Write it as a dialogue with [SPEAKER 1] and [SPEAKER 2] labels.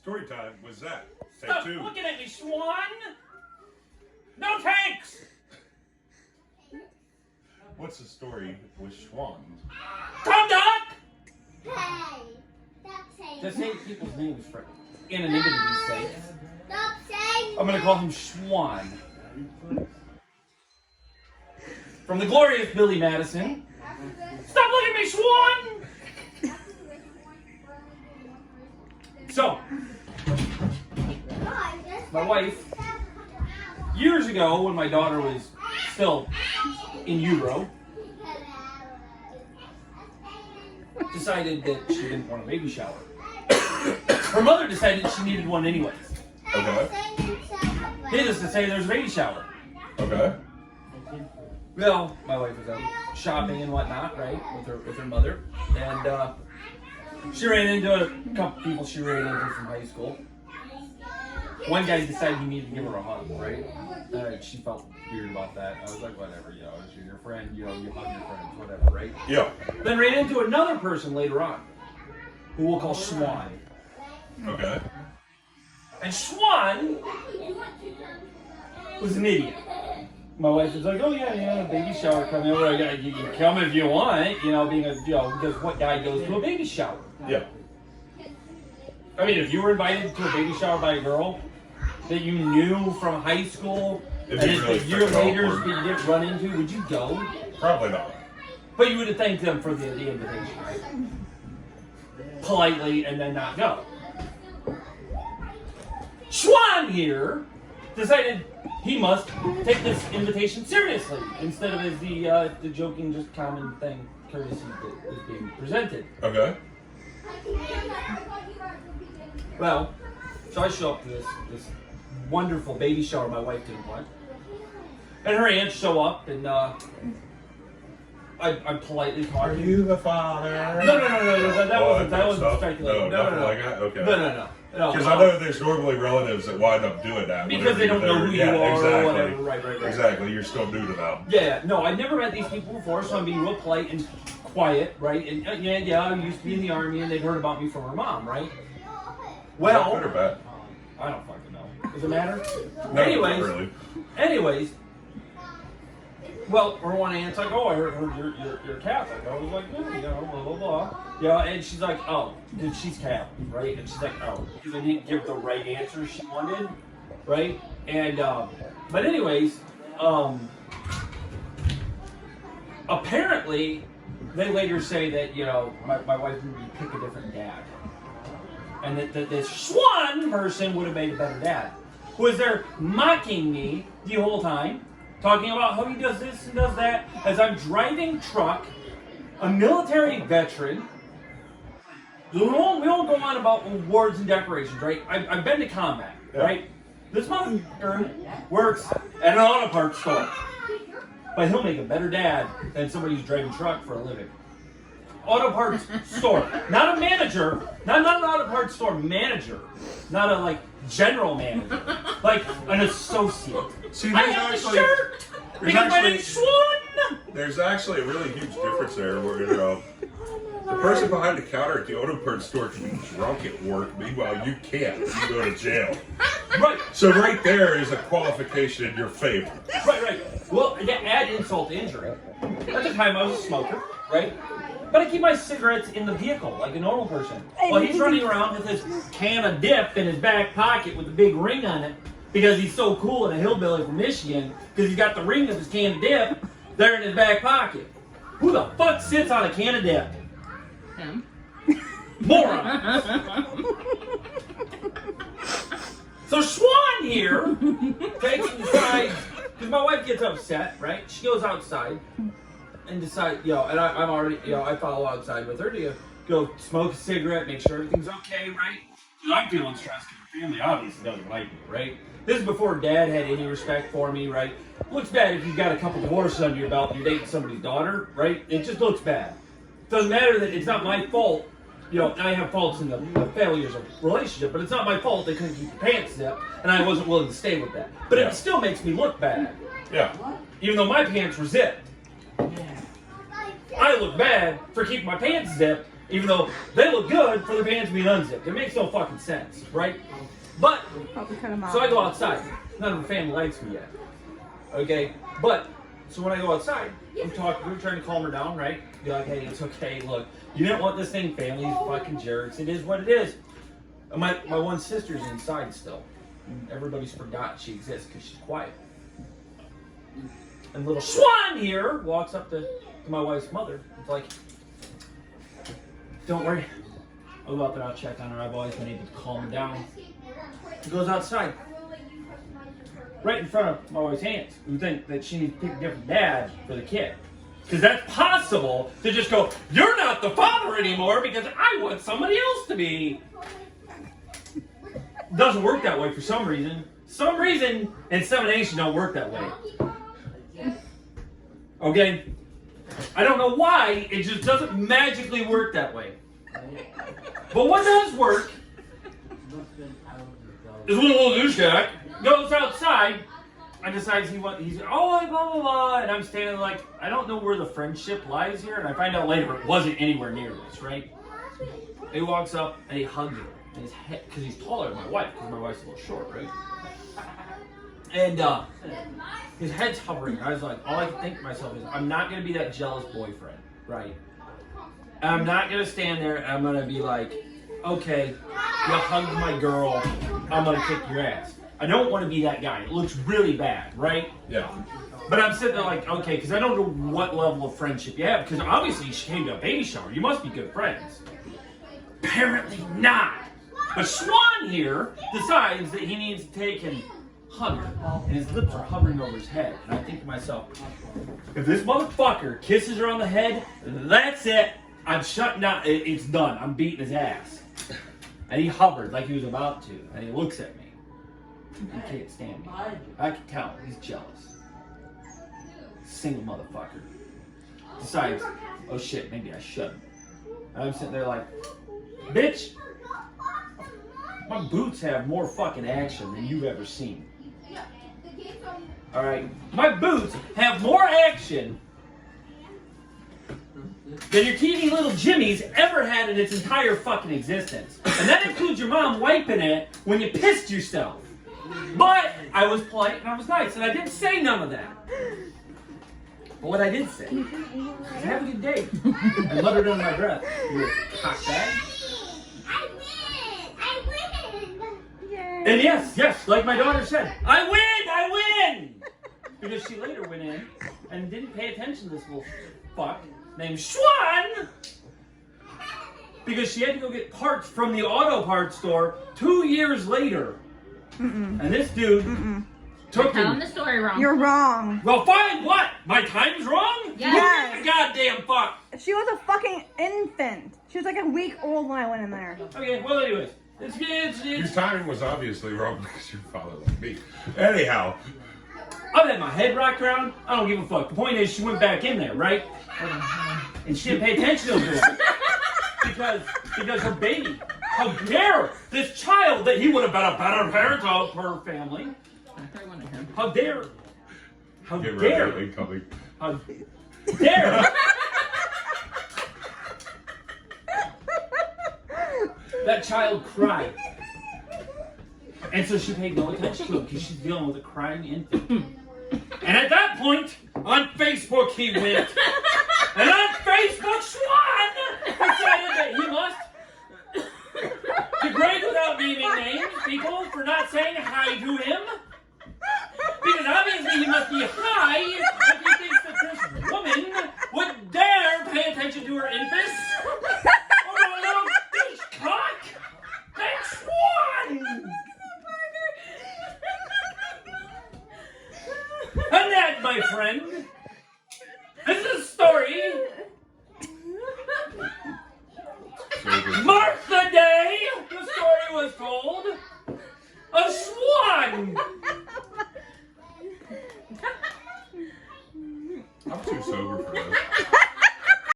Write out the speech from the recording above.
[SPEAKER 1] Story time was that. Take
[SPEAKER 2] Stop
[SPEAKER 1] two.
[SPEAKER 2] looking at me, Swan! No tanks!
[SPEAKER 1] What's the story with Swan?
[SPEAKER 2] Come, Doc!
[SPEAKER 3] Hey, stop saying
[SPEAKER 2] Just say people's names for anonymity's sake.
[SPEAKER 3] Stop saying
[SPEAKER 2] I'm gonna call him Swan. From the glorious Billy Madison. Stop looking at me, Swan! So, my wife, years ago when my daughter was still in utero, decided that she didn't want a baby shower. Her mother decided she needed one anyways.
[SPEAKER 1] Okay.
[SPEAKER 2] Needless to say, there's a baby shower.
[SPEAKER 1] Okay.
[SPEAKER 2] Well, my wife was out shopping and whatnot, right, with her mother, and she ran into a couple people she ran into from high school. One guy decided he needed to give her a hug, right? She felt weird about that. I was like, whatever, she's your friend, you hug your friends, whatever, right?
[SPEAKER 1] Yeah.
[SPEAKER 2] Then ran into another person later on, who we'll call Swan.
[SPEAKER 1] Okay.
[SPEAKER 2] And Swan was an idiot. My wife was like, oh yeah, baby shower coming over. You can come if you want, because what guy goes to a baby shower?
[SPEAKER 1] Yeah.
[SPEAKER 2] I mean, if you were invited to a baby shower by a girl that you knew from high school,
[SPEAKER 1] It'd
[SPEAKER 2] and
[SPEAKER 1] be really
[SPEAKER 2] a year
[SPEAKER 1] freaking
[SPEAKER 2] later
[SPEAKER 1] awkward.
[SPEAKER 2] you get run into, would you go?
[SPEAKER 1] Probably not.
[SPEAKER 2] But you would have thanked them for the invitation, right? Politely, and then not go. Swan here decided he must take this invitation seriously instead of as the joking, just common thing, courtesy that is being presented.
[SPEAKER 1] Okay.
[SPEAKER 2] Well, so I show up to this wonderful baby shower my wife didn't want, and her aunts show up, and I politely talk.
[SPEAKER 1] Are you the father?
[SPEAKER 2] No, that wasn't speculating.
[SPEAKER 1] No, nothing like that? Okay.
[SPEAKER 2] No.
[SPEAKER 1] Because I know there's normally relatives that wind up doing that.
[SPEAKER 2] Because they don't know who you are
[SPEAKER 1] exactly.
[SPEAKER 2] or whatever. Right.
[SPEAKER 1] Exactly. You're still new to them.
[SPEAKER 2] Yeah, no, I've never met these people before, so I'm being real polite and quiet, right? And yeah, I used to be in the army, and they'd heard about me from her mom, right? Well,
[SPEAKER 1] Is that good or bad?
[SPEAKER 2] I don't fucking know. Does it matter?
[SPEAKER 1] No, not really.
[SPEAKER 2] Anyways, well, her one aunt's like, oh, I heard you're Catholic. I was like, yeah, blah, blah, blah. Yeah, and she's like, oh, dude, she's Catholic, right? And she's like, oh, because I didn't give the right answer she wanted, right? And, but anyways, apparently, they later say that, my wife would pick a different dad. And that this Swan person would have made a better dad. Who was there mocking me the whole time, talking about how he does this and does that, as I'm driving truck, a military veteran. We don't go on about awards and decorations, right? I've been to combat, right? This motherfucker works at an auto parts store. But he'll make a better dad than somebody who's driving truck for a living. Auto parts store. Not a manager. Not an auto parts store manager. Not a, general manager. Like an associate.
[SPEAKER 1] See,
[SPEAKER 2] I have the shirt! Because my name's Swan!
[SPEAKER 1] There's actually a really huge difference there where, the person behind the counter at the auto parts store can be drunk at work. Meanwhile, you can't. You go to jail.
[SPEAKER 2] Right.
[SPEAKER 1] So right there is a qualification in your favor.
[SPEAKER 2] Right. Well, add insult to injury. At the time, I was a smoker, right? But I keep my cigarettes in the vehicle like a normal person. Well, he's running around with his can of dip in his back pocket with the big ring on it because he's so cool and a hillbilly from Michigan because he's got the ring of his can of dip there in his back pocket. Who the fuck sits on a can of dip?
[SPEAKER 4] Him.
[SPEAKER 2] Moron. So Swan here takes and decides, because my wife gets upset, right? She goes outside and decides, and I'm already, I follow outside with her to go smoke a cigarette, make sure everything's okay, right? Because I'm feeling stressed because the family obviously doesn't like me, right? This is before Dad had any respect for me, right? Looks bad if you've got a couple divorces under your belt and you're dating somebody's daughter, right? It just looks bad. Doesn't matter that it's not my fault. I have faults in the failures of relationship, but it's not my fault they couldn't keep the pants zipped, and I wasn't willing to stay with that. But it still makes me look bad.
[SPEAKER 1] Yeah.
[SPEAKER 2] Even though my pants were zipped. I look bad for keeping my pants zipped Even though they look good for their pants being unzipped. It makes no fucking sense, right? But, so I go outside. None of the family likes me yet. Okay? But, so when I go outside, we're trying to calm her down, right? Be like, hey, it's okay, look. You didn't want this thing, family's fucking jerks. It is what it is. And my one sister's inside still. And everybody's forgotten she exists because she's quiet. And little Swan here walks up to my wife's mother. It's like, don't worry. I'll go out there, I'll check on her. I've always been able to calm her down. She goes outside. Right in front of my wife's hands. We think that she needs to pick a different dad for the kid. Because that's possible to just go, you're not the father anymore because I want somebody else to be. Doesn't work that way for some reason. Some reason insemination don't work that way. Okay? I don't know why, it just doesn't magically work that way. But what does work is when a little douchebag goes outside and decides he's blah blah blah, and I'm standing like, I don't know where the friendship lies here, and I find out later it wasn't anywhere near this, right? He walks up and he hugs her, and his head, because he's taller than my wife, because my wife's a little short, right? And his head's hovering. I was like, all I can think to myself is, I'm not gonna be that jealous boyfriend, right? And I'm not gonna stand there and I'm gonna be like, okay, you hugged my girl, I'm gonna kick your ass. I don't want to be that guy. It looks really bad, right?
[SPEAKER 1] Yeah.
[SPEAKER 2] But I'm sitting there like, okay, because I don't know what level of friendship you have. Because obviously she came to a baby shower. You must be good friends. Apparently not. But Swan here decides that he needs to take and hug her. And his lips are hovering over his head. And I think to myself, if this motherfucker kisses her on the head, that's it. I'm shutting down. It's done. I'm beating his ass. And he hovered like he was about to. And he looks at me. He can't stand me. I can tell. He's jealous. Single motherfucker. Decides, oh shit, maybe I shouldn't. And I'm sitting there like, bitch, my boots have more fucking action than you've ever seen. Alright? My boots have more action than your teeny little Jimmy's ever had in its entire fucking existence. And that includes your mom wiping it when you pissed yourself. But I was polite and I was nice, and I didn't say none of that. But what I did say is, have a good day. I muttered under my breath, you cockbag.
[SPEAKER 3] I win!
[SPEAKER 2] And yes, like my daughter said, I win! Because she later went in and didn't pay attention to this little fuck named Swan, because she had to go get parts from the auto parts store 2 years later. And this dude took
[SPEAKER 4] You're telling the story wrong.
[SPEAKER 5] You're wrong.
[SPEAKER 2] Well, fine, what? My time's wrong?
[SPEAKER 5] Yes.
[SPEAKER 2] You goddamn fuck.
[SPEAKER 5] She was a fucking infant. She was like a week old when I went in there.
[SPEAKER 2] Okay, well, anyways.
[SPEAKER 1] Your timing was obviously wrong because your father like me. Anyhow.
[SPEAKER 2] I've had my head rocked around. I don't give a fuck. The point is, she went back in there, right? And she didn't pay attention to her. Because her baby, how dare this child that he would have been a better parent of her family. How dare that child cried. And so she paid no attention to him because she's dealing with a crying infant. And at that point, on Facebook he went. And on Facebook, Swan decided that he must degrade without naming names people for not saying hi to him. Because obviously he must be high if he thinks that this woman would dare pay attention to her infant. Oh, no, little douche cock! That's Swan! And that, my friend, this is a story. Mark the day the story was told. A swan